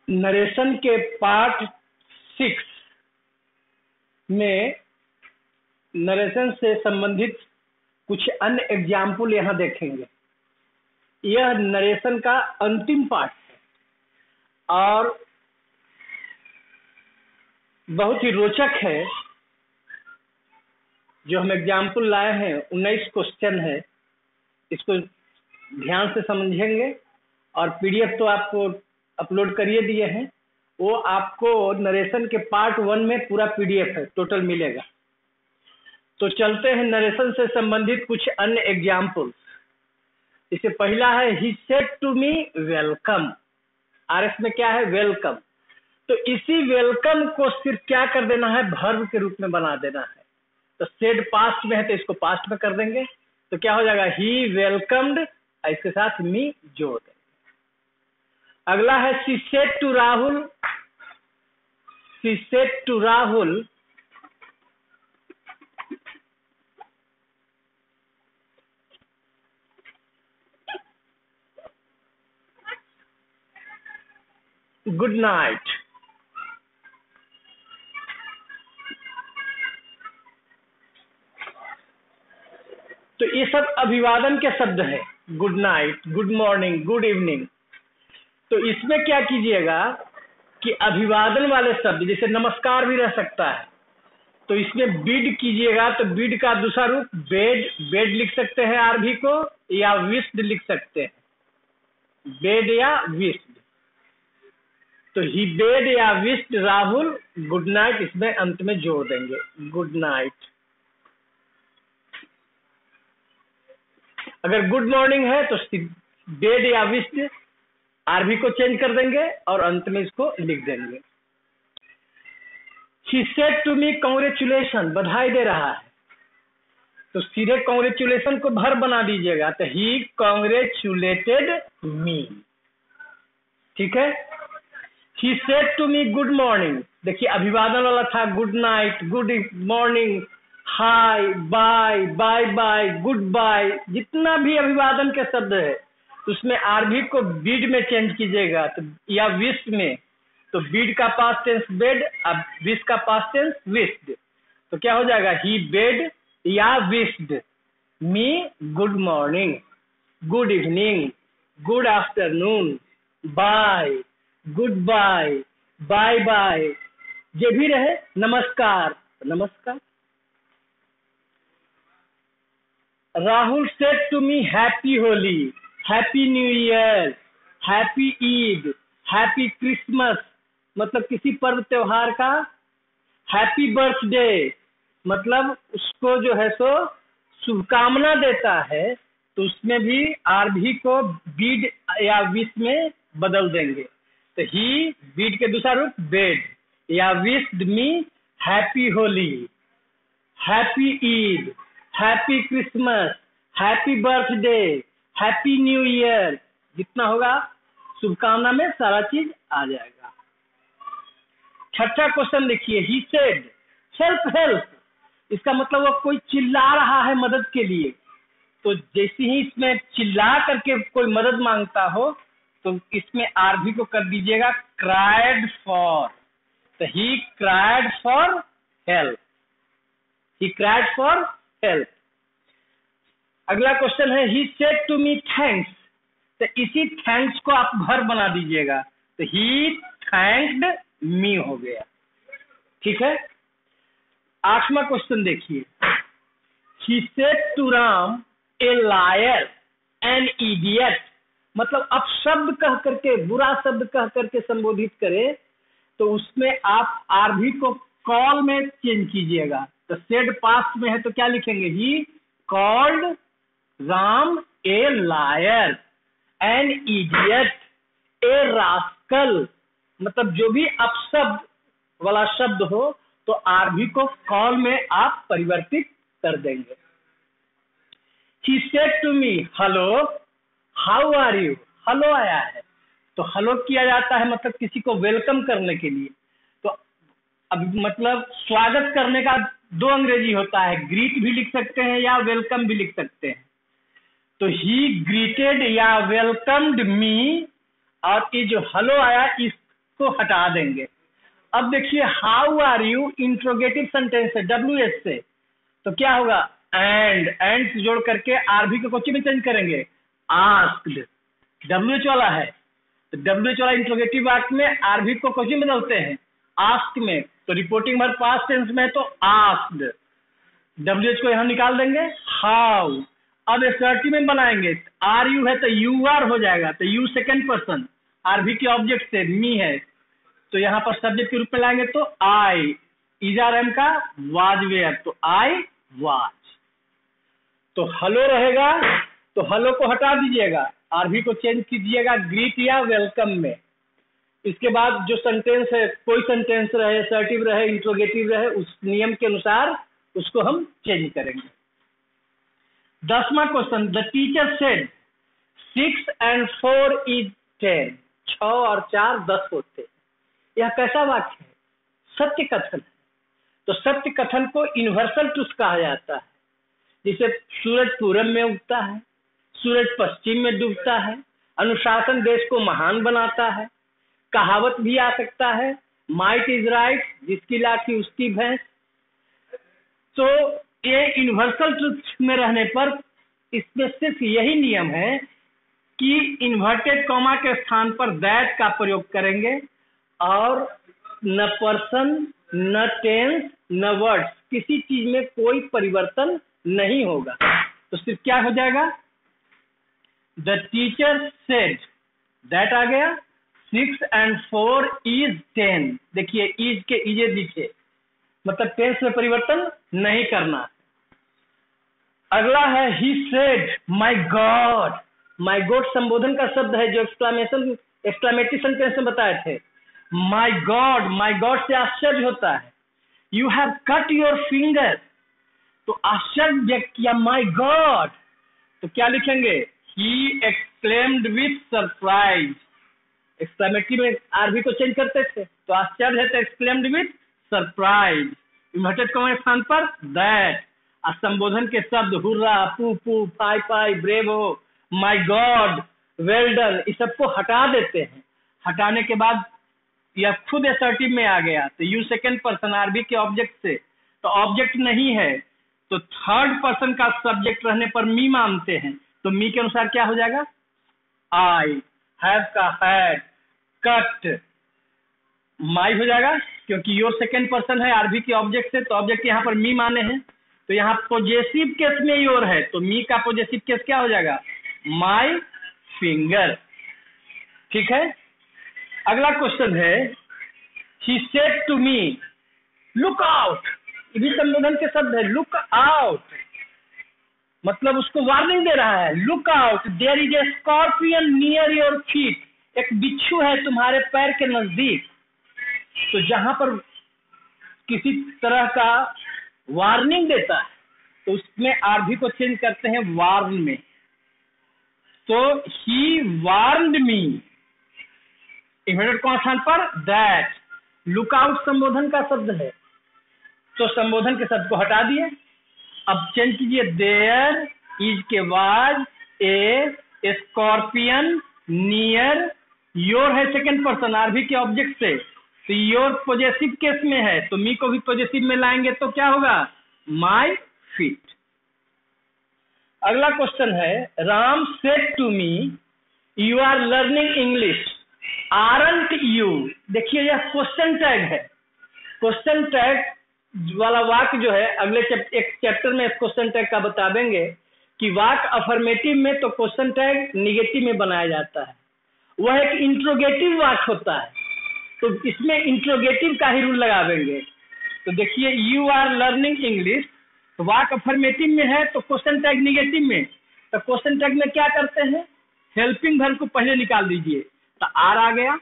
Narration के part 6 में narration से संबंधित कुछ अन्य एग्जाम्पल यहाँ देखेंगे। यह नरेशन का अंतिम पार्ट है और बहुत ही रोचक है। जो हम एग्जाम्पल लाए हैं 19 क्वेश्चन है, इसको ध्यान से समझेंगे और पीडीएफ तो आपको अपलोड करिए दिए हैं, वो आपको नरेशन के पार्ट 1 में पूरा पीडीएफ है, टोटल मिलेगा। तो चलते हैं नरेशन से संबंधित कुछ अन्य एग्जाम्पल। इससे पहला है ही said to me welcome. RS में क्या है? वेलकम। तो इसी वेलकम को सिर्फ क्या कर देना है? वर्ब के रूप में बना देना है। तो सेड पास्ट में है तो इसको पास्ट में कर देंगे, तो क्या हो जाएगा? ही वेलकम्ड, इसके साथ मी जोड़ देंगे। अगला है she said to Rahul. She said to Rahul good night. तो ये सब अभिवादन के शब्द है, good night, good morning, good evening. तो इसमें क्या कीजिएगा कि अभिवादन वाले शब्द जैसे नमस्कार भी रह सकता है, तो इसमें बिड कीजिएगा। तो बिड का दूसरा रूप बेड, बेड लिख सकते हैं आरभी को, या विश्ड लिख सकते हैं, बेड या विश्ड। तो ही बेड या विश्ड राहुल गुड नाइट, इसमें अंत में जोड़ देंगे गुड नाइट। अगर गुड मॉर्निंग है तो बेड या विश्ड आरभी को चेंज कर देंगे और अंत में इसको लिख देंगे। He said to me congratulations, बधाई दे रहा है, तो सीधे कॉन्ग्रेचुलेशन को भर बना दीजिएगा। तो ही कॉन्ग्रेचुलेटेड मी, ठीक है। He said to me good morning, देखिए अभिवादन वाला था good night, good morning, hi, bye, bye bye, good bye, जितना भी अभिवादन के शब्द है उसमें आरभी को बीड में चेंज कीजिएगा, तो या विश में। तो बीड का पास्ट टेंस बेड, अब विश का पास्ट टेंस विश्ड। तो क्या हो जाएगा? ही बेड या wished me good morning, good evening, good afternoon, bye, good bye, bye bye, जो भी रहे, नमस्कार, नमस्कार। Rahul said to me happy Holi, happy new year, happy Eid, happy Christmas, मतलब किसी पर्व त्योहार का। हैप्पी बर्थडे मतलब उसको जो है सो शुभकामना देता है, तो उसमें भी आरभी को बीड या विश में बदल देंगे। तो ही बीड के दूसरा रूप बेड, या विश्ड मी happy Holi, happy Eid, happy Christmas, happy birthday, happy new year, जितना होगा शुभकामना में सारा चीज आ जाएगा। छठा क्वेश्चन देखिए, ही सेड हेल्प हेल्प, इसका मतलब वो कोई चिल्ला रहा है मदद के लिए। तो जैसे ही इसमें चिल्ला करके कोई मदद मांगता हो तो इसमें आरभी को कर दीजिएगा क्राइड फॉर। तो he cried for help, he cried for help. अगला क्वेश्चन है ही सेड टू मी थैंक्स। तो इसी थैंक्स को आप भर बना दीजिएगा, तो ही थैंक्ड मी हो गया, ठीक है। 8वां क्वेश्चन देखिए, he said to Ram a liar an idiot, मतलब आप शब्द कह करके, बुरा शब्द कह करके संबोधित करें तो उसमें आप आरभी को कॉल में चेंज कीजिएगा। तो सेड पास्ट में है तो क्या लिखेंगे? He called Ram a liar an idiot A rascal, मतलब जो भी अपशब्द वाला शब्द हो तो आरभी को कॉल में आप परिवर्तित कर देंगे। He said to me hello, how are you, hello आया है तो हेलो किया जाता है मतलब किसी को वेलकम करने के लिए। तो अब मतलब स्वागत करने का 2 अंग्रेजी होता है, ग्रीट भी लिख सकते हैं या वेलकम भी लिख सकते हैं। तो ही ग्रीटेड या वेलकम्ड मी, और ये जो हेलो आया इस को हटा देंगे। अब देखिए how are you interrogative sentence है WH से, तो क्या होगा एंड जोड़ करके आरबी को क्वेश्चन में चेंज करेंगे आस्क्ड, WH वाला है तो WH वाला इंट्रोगेटिव वाक्य में आरबी को क्वेश्चन में बदलते हैं आस्क में, तो रिपोर्टिंग वर्ब पास्ट टेंस में तो आस्क्ड, WH को यहां निकाल देंगे हाउ। अब असर्टिव में बनाएंगे आर यू है तो यू आर हो जाएगा, तो यू सेकंड पर्सन, आरबी के ऑब्जेक्ट से मी है तो यहाँ पर सब्जेक्ट के रूप में लाएंगे तो आई, इज आर एम का वाज वेयर तो आई वाज। तो हेलो रहेगा तो हेलो को हटा दीजिएगा, आरबी को चेंज कीजिएगा ग्रीट या वेलकम में। इसके बाद जो सेंटेंस है कोई सेंटेंस रहे, असर्टिव रहे, इंट्रोगेटिव रहे, उस नियम के अनुसार उसको हम चेंज करेंगे। 10वां question, the teacher said 6 and 4 is 10, 6 और 4 10 होते हैं। यह कैसा वाक्य है? सत्य कथन है। तो सत्य कथन को यूनिवर्सल ट्रुथ कहा जाता है। जिसे सूरज पूरब में उगता है, सूरज पश्चिम में डूबता है, अनुशासन देश को महान बनाता है, कहावत भी आ सकता है, माइट इज राइट, जिसकी लाठी उसकी भैंस। तो ये यूनिवर्सल ट्रुथ में रहने पर इसमें सिर्फ यही नियम है कि इन्वर्टेड कॉमा के स्थान पर दैट का प्रयोग करेंगे और न पर्सन न टेंस न वर्ड्स, किसी चीज में कोई परिवर्तन नहीं होगा। तो सिर्फ क्या हो जाएगा, द टीचर सेड, दैट आ गया, 6 and 4 is 10। देखिए इज के इजे दिखे, मतलब टेंस में परिवर्तन नहीं करना। अगला है he said my God, my God संबोधन का शब्द है जो एक्सक्लेमेटरी सेंटेंस में बताए थे। माय गॉड से आश्चर्य होता है। You have cut your finger, तो आश्चर्य व्यक्त किया माय गॉड, तो क्या लिखेंगे, he exclaimed with surprise. Exclamatory में आरबी को चेंज करते थे तो आश्चर्य है तो exclaimed with surprise, inverted comma के स्थान पर दैट, और संबोधन के शब्द hurrah, pooh pooh, fie fie, bravo, my God, well done, इस सबको हटा देते हैं। हटाने के बाद यह खुद असर्टिव में आ गया तो यू सेकंड पर्सन आरबी के ऑब्जेक्ट से, तो ऑब्जेक्ट नहीं है तो थर्ड पर्सन का सब्जेक्ट रहने पर मी मानते हैं, तो मी के अनुसार क्या हो जाएगा, आई, हैव का हैड, कट, माई हो जाएगा क्योंकि योर सेकंड पर्सन है आरबी के ऑब्जेक्ट से, तो ऑब्जेक्ट यहाँ पर मी माने हैं, तो यहाँ पॉजेसिव केस में योर है तो मी का पॉजेसिव केस क्या हो जाएगा, माई फिंगर। ठीक है। अगला क्वेश्चन है, ही said to me look out, ये भी संबोधन के शब्द है, लुक आउट मतलब उसको वार्निंग दे रहा है, look out, there is a scorpion near your feet, एक बिच्छू है तुम्हारे पैर के नजदीक। तो जहां पर किसी तरह का वार्निंग देता है तो उसमें आरबी को चेंज करते हैं वार्न में, तो ही वार्नड मी, इन्वर्टेड कॉमा स्थान पर दैट। लुक आउट संबोधन का शब्द है तो संबोधन के शब्द को हटा दिए, अब चेंज कीजिए, देयर इज के बाद ए स्कॉर्पियन नियर, योर है सेकंड पर्सन आरबी के ऑब्जेक्ट से, तो योर पॉजेसिव केस में है तो मी को भी पॉजेसिव में लाएंगे तो क्या होगा, माय फीट। अगला क्वेश्चन है, Ram said to me you are learning English aren't you. देखिए यह क्वेश्चन टैग है, क्वेश्चन टैग वाला वाक्य जो है अगले एक चैप्टर में क्वेश्चन टैग का बता देंगे कि वाक्य अफर्मेटिव में तो क्वेश्चन टैग निगेटिव में बनाया जाता है, वह एक इंट्रोगेटिव वाक्य होता है तो इसमें इंट्रोगेटिव का ही रूल लगा देंगे। तो देखिए यू आर लर्निंग इंग्लिश, तो वाक्य अफर्मेटिव में है तो क्वेश्चन टैग निगेटिव में, तो क्वेश्चन टैग में क्या करते हैं, हेल्पिंग वर्ब को पहले निकाल दीजिए तो आर आ गया,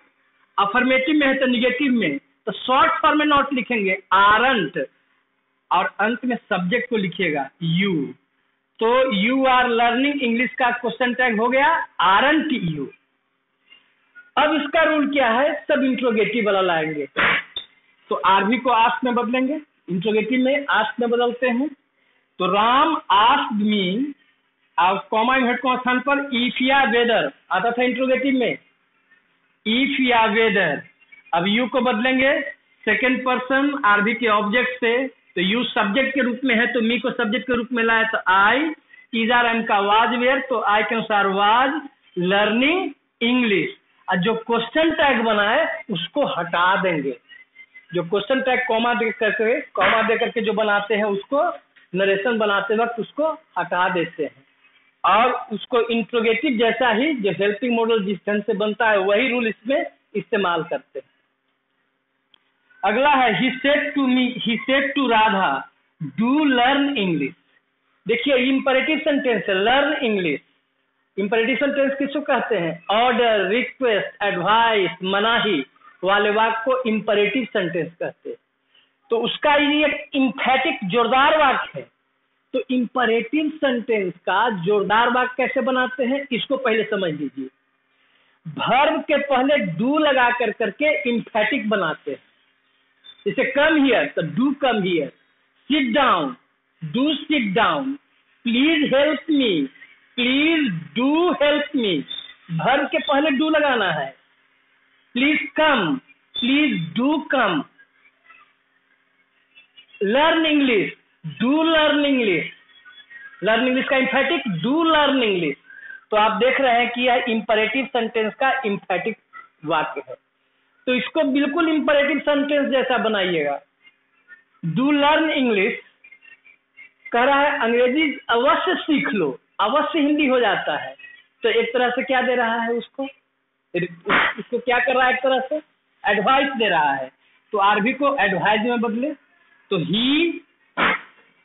अफर्मेटिव में है तो निगेटिव में, तो शॉर्ट फॉर्म में नॉट लिखेंगे आरंट और अंत में सब्जेक्ट को लिखिएगा यू, तो यू आर लर्निंग इंग्लिश का क्वेश्चन टैग हो गया आरंट यू। अब इसका रूल क्या है, सब इंट्रोगेटिव वाला लाएंगे, तो आरबी को आस्क में बदलेंगे, इंट्रोगेटिव में आस्क में बदलते हैं, तो राम आस्क्ड मी, और कॉमा इन्वर्टेड कॉमा स्थान पर इफ या वेदर आता था इंट्रोगेटिव में, इफ या वेदर, अब यू को बदलेंगे सेकेंड पर्सन आरबी के ऑब्जेक्ट से, तो यू सब्जेक्ट के रूप में है तो मी को सब्जेक्ट के रूप में लाए, तो आई इज आर एम का वाज वेयर, तो आई के अनुसार वाज लर्निंग इंग्लिश। और जो क्वेश्चन टैग बना है उसको हटा देंगे, जो क्वेश्चन टैग कॉमा दे करके जो बनाते हैं उसको नरेशन बनाते वक्त उसको हटा देते हैं, और उसको इंट्रोगेटिव जैसा ही जो हेल्पिंग मॉडल जिस ढंग से बनता है वही रूल इसमें इस्तेमाल करते हैं। अगला है ही said to me, he said to Radha do learn English. देखिए इंपरेटिव सेंटेंस है लर्न इंग्लिश। इंपरेटिव सेंटेंस किसको कहते हैं? ऑर्डर, रिक्वेस्ट, एडवाइस, मनाही वाले वाक्य को इंपरेटिव सेंटेंस कहते हैं। तो उसका ये एक इम्फेटिक जोरदार वाक्य है। तो इंपरेटिव सेंटेंस का जोरदार वाक्य कैसे बनाते हैं इसको पहले समझ लीजिए। वर्ब के पहले डू लगा कर करके इम्फेटिक बनाते हैं। जैसे कम हियर तो do come here, sit down do sit down, please help me please do help me, verb के पहले डू लगाना है। Please come please do come, learn English do learn English, learn English का emphatic do learn English. तो आप देख रहे हैं कि यह इंपरेटिव सेंटेंस का इम्फेटिक वाक्य है। तो इसको बिल्कुल इंपरेटिव सेंटेंस जैसा बनाइएगा। डू लर्न इंग्लिश कह रहा है अंग्रेजी अवश्य सीख लो, अवश्य हिंदी हो जाता है। तो एक तरह से क्या दे रहा है उसको क्या कर रहा है? एक तरह से एडवाइस दे रहा है। तो आरबी को एडवाइस में बदले, तो ही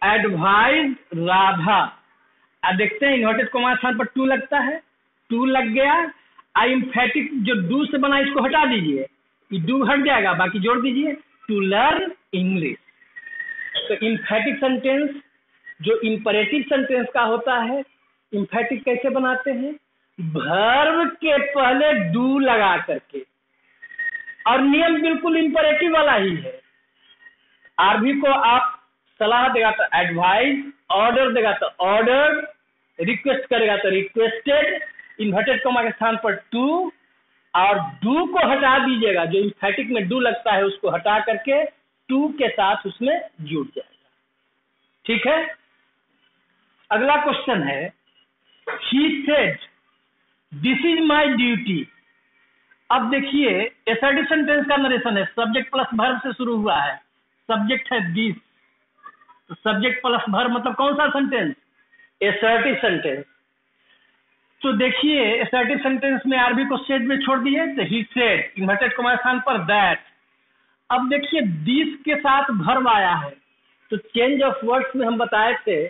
एडवाइज राधा। अब देखते हैं इन्वर्टेड कॉमा स्थान पर टू लगता है, टू लग गया। आई एम्फेटिक जो डू से बना इसको हटा दीजिए, डू हट जाएगा, बाकी जोड़ दीजिए टू लर्न इंग्लिश। तो इम्फेटिक सेंटेंस जो इंपरेटिव सेंटेंस का होता है, इम्फेटिक कैसे बनाते हैं? वर्ब के पहले डू लगा करके, और नियम बिल्कुल इंपरेटिव वाला ही है। आरबी को आप सलाह देगा तो एडवाइस, ऑर्डर देगा तो ऑर्डर, रिक्वेस्ट करेगा तो रिक्वेस्टेड, इन्वर्टेड कॉमा के स्थान पर टू, और डू को हटा दीजिएगा, जो इम्फेटिक में डू लगता है उसको हटा करके टू के साथ उसमें जुड़ जाएगा। ठीक है। अगला क्वेश्चन है he said this is my duty. अब देखिए एसर्टिव सेंटेंस का नरेशन है, सब्जेक्ट प्लस वर्ब से शुरू हुआ है। सब्जेक्ट है दिस, तो सब्जेक्ट प्लस वर्ब मतलब कौन सा सेंटेंस? Assertive sentence. तो देखिए एसर्टिव सेंटेंस में आरबी को सेड में छोड़ दिए, तो ही सेड इन्वर्टेड कॉमा स्थान पर दैट। अब देखिए दिस के साथ वर्ब आया है, तो चेंज ऑफ वर्ड्स में हम बताए थे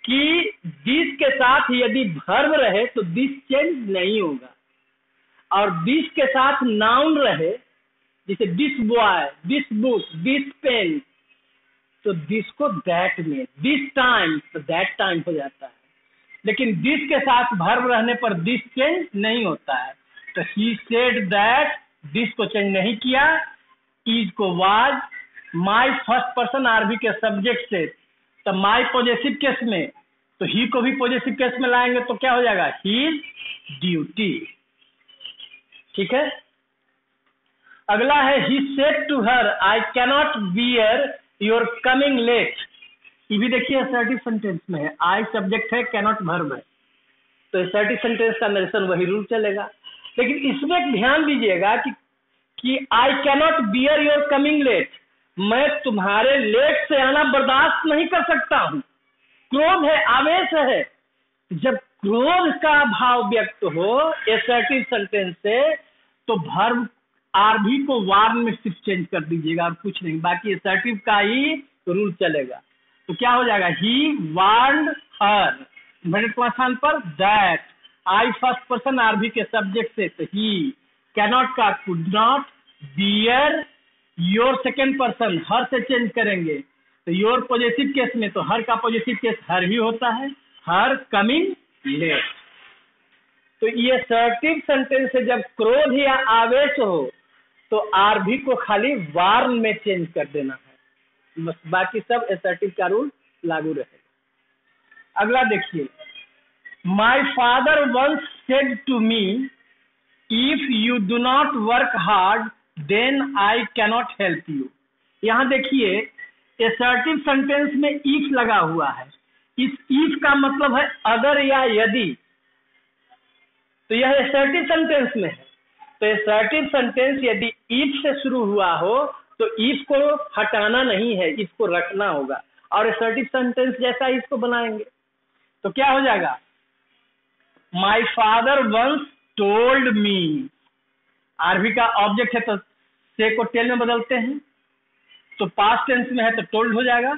कि दिस के साथ यदि वर्ब रहे तो दिस चेंज नहीं होगा, और दिस के साथ नाउन रहे, जैसे this boy, this book, this pen, तो दिस को दैट में, दिस टाइम तो दैट टाइम हो जाता है। लेकिन दिस के साथ वर्ब रहने पर दिस चेंज नहीं होता है। तो ही सेड दैट, दिस को चेंज नहीं किया, इज को was, my first person RB के सब्जेक्ट से, तो माई पॉजेसिव केस में, तो ही को भी पॉजेसिव केस में लाएंगे तो क्या हो जाएगा? He duty. ठीक है। अगला है ही said to her I cannot bear your coming late. ये भी देखिए असर्टिव सेंटेंस में है, आई सब्जेक्ट है, कैनॉट वर्ब है, तो असर्टिव सेंटेंस का नरेशन वही रूल चलेगा। लेकिन इसमें एक ध्यान दीजिएगा कि I cannot bear your coming late, मैं तुम्हारे लेट से आना बर्दाश्त नहीं कर सकता हूं। क्रोध है, आवेश है। जब क्रोध का भाव व्यक्त हो असर्टिव सेंटेंस से, तो वर्ब आरबी को वार्न में सिर्फ चेंज कर दीजिएगा और कुछ नहीं, बाकी असर्टिव का ही रूल चलेगा। तो क्या हो जाएगा? He warned her, inverted comma स्थान पर that, I first person RB के सब्जेक्ट से, तो ही, कैनॉट का could not, bear your second person her से चेंज करेंगे, तो योर पॉजिटिव केस में तो हर का पॉजिटिव केस हर ही होता है, हर कमिंग लेट। तो ये असर्टिव सेंटेंस से जब क्रोध या आवेश हो तो आरबी को खाली वार्न में चेंज कर देना है, बस बाकी सब असर्टिव का रूल लागू रहेगा। अगला देखिए, माई father once said to me if you do not work hard then I cannot help you. यहाँ देखिए असर्टिव सेंटेंस में इफ लगा हुआ है। इस इफ का मतलब है अगर या यदि, तो यह असर्टिव सेंटेंस में है। तो असर्टिव सेंटेंस यदि इफ से शुरू हुआ हो तो इफ को हटाना नहीं है, इफ को रखना होगा, और असर्टिव सेंटेंस जैसा इसको बनाएंगे तो क्या हो जाएगा, my father once told me. RV का ऑब्जेक्ट है तो से को टेल में बदलते हैं, तो पास्ट टेंस में है तो टोल्ड हो जाएगा।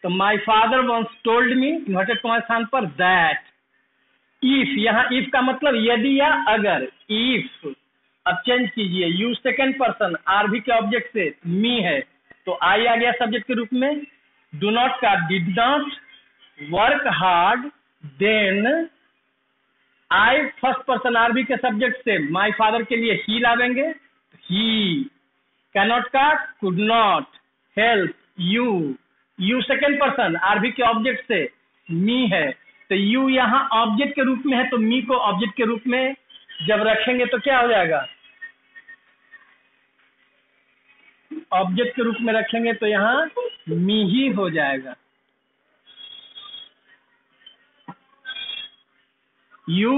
तो my father once told me inverted comma स्थान पर दैट। इफ, यहाँ इफ का मतलब यदि या अगर। इफ अब चेंज कीजिए, यू सेकेंड पर्सन, आरवी के ऑब्जेक्ट से मी है तो आई आ गया सब्जेक्ट के रूप में। डू नॉट का did not, work hard, then I first person RV के सब्जेक्ट से माई फादर के लिए ही लावेंगे, ही। कैनॉट का could not, help you, you second person RV के ऑब्जेक्ट से मी है तो यू यहाँ ऑब्जेक्ट के रूप में है तो मी को ऑब्जेक्ट के रूप में जब रखेंगे तो क्या हो जाएगा, ऑब्जेक्ट के रूप में रखेंगे तो यहाँ मी ही हो जाएगा। यू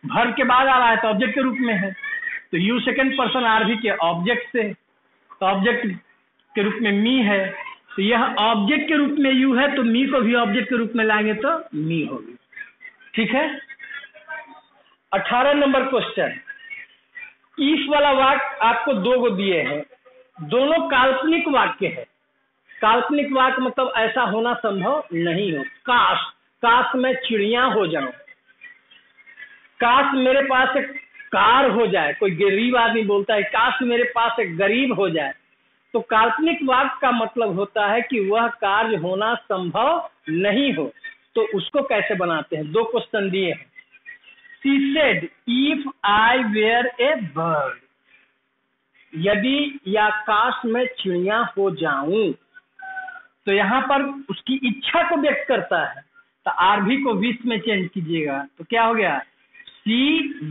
वर्ब के बाद आ रहा है तो ऑब्जेक्ट के रूप में है तो यू सेकेंड पर्सन आरवी के ऑब्जेक्ट से, तो ऑब्जेक्ट के रूप में मी है तो यह ऑब्जेक्ट के रूप में यू है तो मी को भी ऑब्जेक्ट के रूप में लाएंगे तो मी होगी। ठीक है। 18 नंबर क्वेश्चन, इफ वाला वाक्य आपको दो गो दिए हैं, दोनों काल्पनिक वाक्य है। काल्पनिक वाक्य मतलब ऐसा होना संभव नहीं हो। काश, काश मैं चिड़िया हो जाऊं, काश मेरे पास एक कार हो जाए। कोई गरीब आदमी बोलता है काश मेरे पास एक गरीब हो जाए, तो काल्पनिक वाक्य का मतलब होता है कि वह कार्य होना संभव नहीं हो। तो उसको कैसे बनाते हैं, दो क्वेश्चन दिए हैं। She said, if I were a bird, यदि या काश मैं चिड़िया हो जाऊं, तो यहाँ पर उसकी इच्छा को व्यक्त करता है तो आरवी को विश में चेंज कीजिएगा तो क्या हो गया, she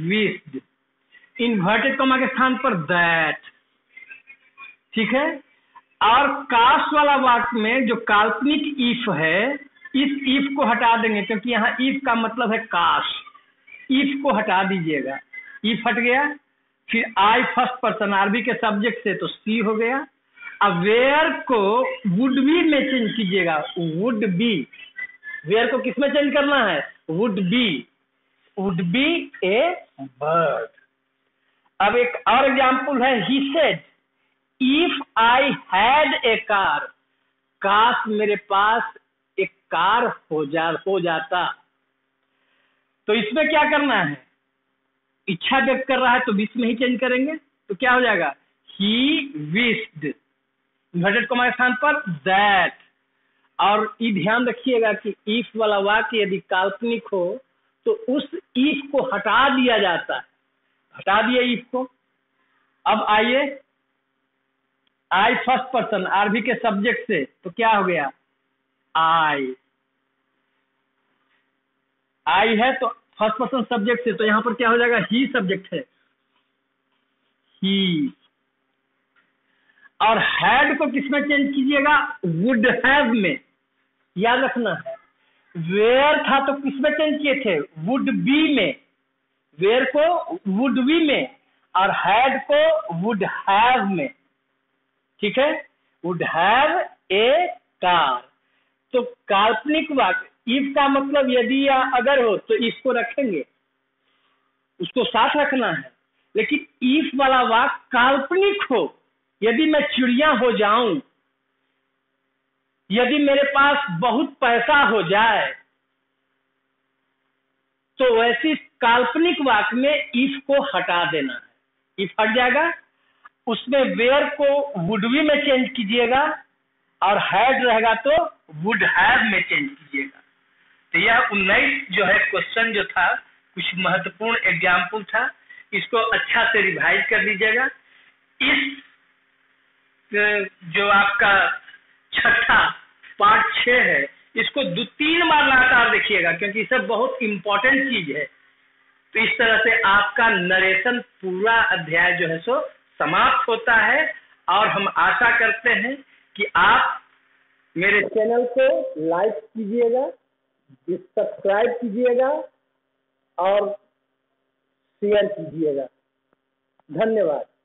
wished, इन्वर्टेड कॉमा के स्थान पर दैट। ठीक है। और काश वाला वाक्य में जो काल्पनिक इफ है, इस इफ को हटा देंगे क्योंकि यहाँ इफ का मतलब है काश, इफ को हटा दीजिएगा, इफ हट गया। फिर आई फर्स्ट पर्सन आरवी के सब्जेक्ट से तो सी हो गया। अब वेयर को वुड बी में चेंज कीजिएगा, वुड बी, वेयर को किस में चेंज करना है, वुड बी ए बर्ड। अब एक और एग्जाम्पल है, he said if I had a car, काश मेरे पास एक कार हो जाता। तो इसमें क्या करना है, इच्छा व्यक्त कर रहा है तो विश में ही चेंज करेंगे तो क्या हो जाएगा, ही विश्ड, इन्वर्टेड कॉमा के स्थान पर दैट। और ये ध्यान रखिएगा कि इफ वाला वाक्य यदि काल्पनिक हो तो उस इफ को हटा दिया जाता है। हटा दिए इफ को। अब आइए, आई फर्स्ट पर्सन आरवी के सब्जेक्ट से तो क्या हो गया, आई है तो फर्स्ट पर्सन सब्जेक्ट से तो यहाँ पर क्या हो जाएगा, ही सब्जेक्ट है, ही। और हैड को किसमें चेंज कीजिएगा, वुड हैव में। याद रखना है, वेयर था तो किसमें चेंज किए थे, वुड बी में, वेयर को वुड बी में और हैड को वुड हैव में। ठीक है, वुड हैव ए कार। तो काल्पनिक वाक्य इफ का मतलब यदि या अगर हो तो इसको रखेंगे, उसको साथ रखना है। लेकिन इफ वाला वाक्य काल्पनिक हो, यदि मैं चिड़िया हो जाऊं, यदि मेरे पास बहुत पैसा हो जाए, तो वैसी काल्पनिक वाक्य में इफ को हटा देना है। इफ हट जाएगा, उसमें वेयर को वुड बी में चेंज कीजिएगा और हैड रहेगा तो वुड हैव में चेंज कीजिएगा। तो यह 19 जो है क्वेश्चन जो था, कुछ महत्वपूर्ण एग्जाम्पल था, इसको अच्छा से रिवाइज कर लीजिएगा। इस जो आपका छठा पार्ट 6 है, इसको 2-3 बार लगातार देखिएगा क्योंकि ये सब बहुत इंपॉर्टेंट चीज है। तो इस तरह से आपका नरेशन पूरा अध्याय जो है सो समाप्त होता है और हम आशा करते हैं कि आप मेरे चैनल को लाइक कीजिएगा, सब्सक्राइब कीजिएगा और शेयर कीजिएगा। धन्यवाद।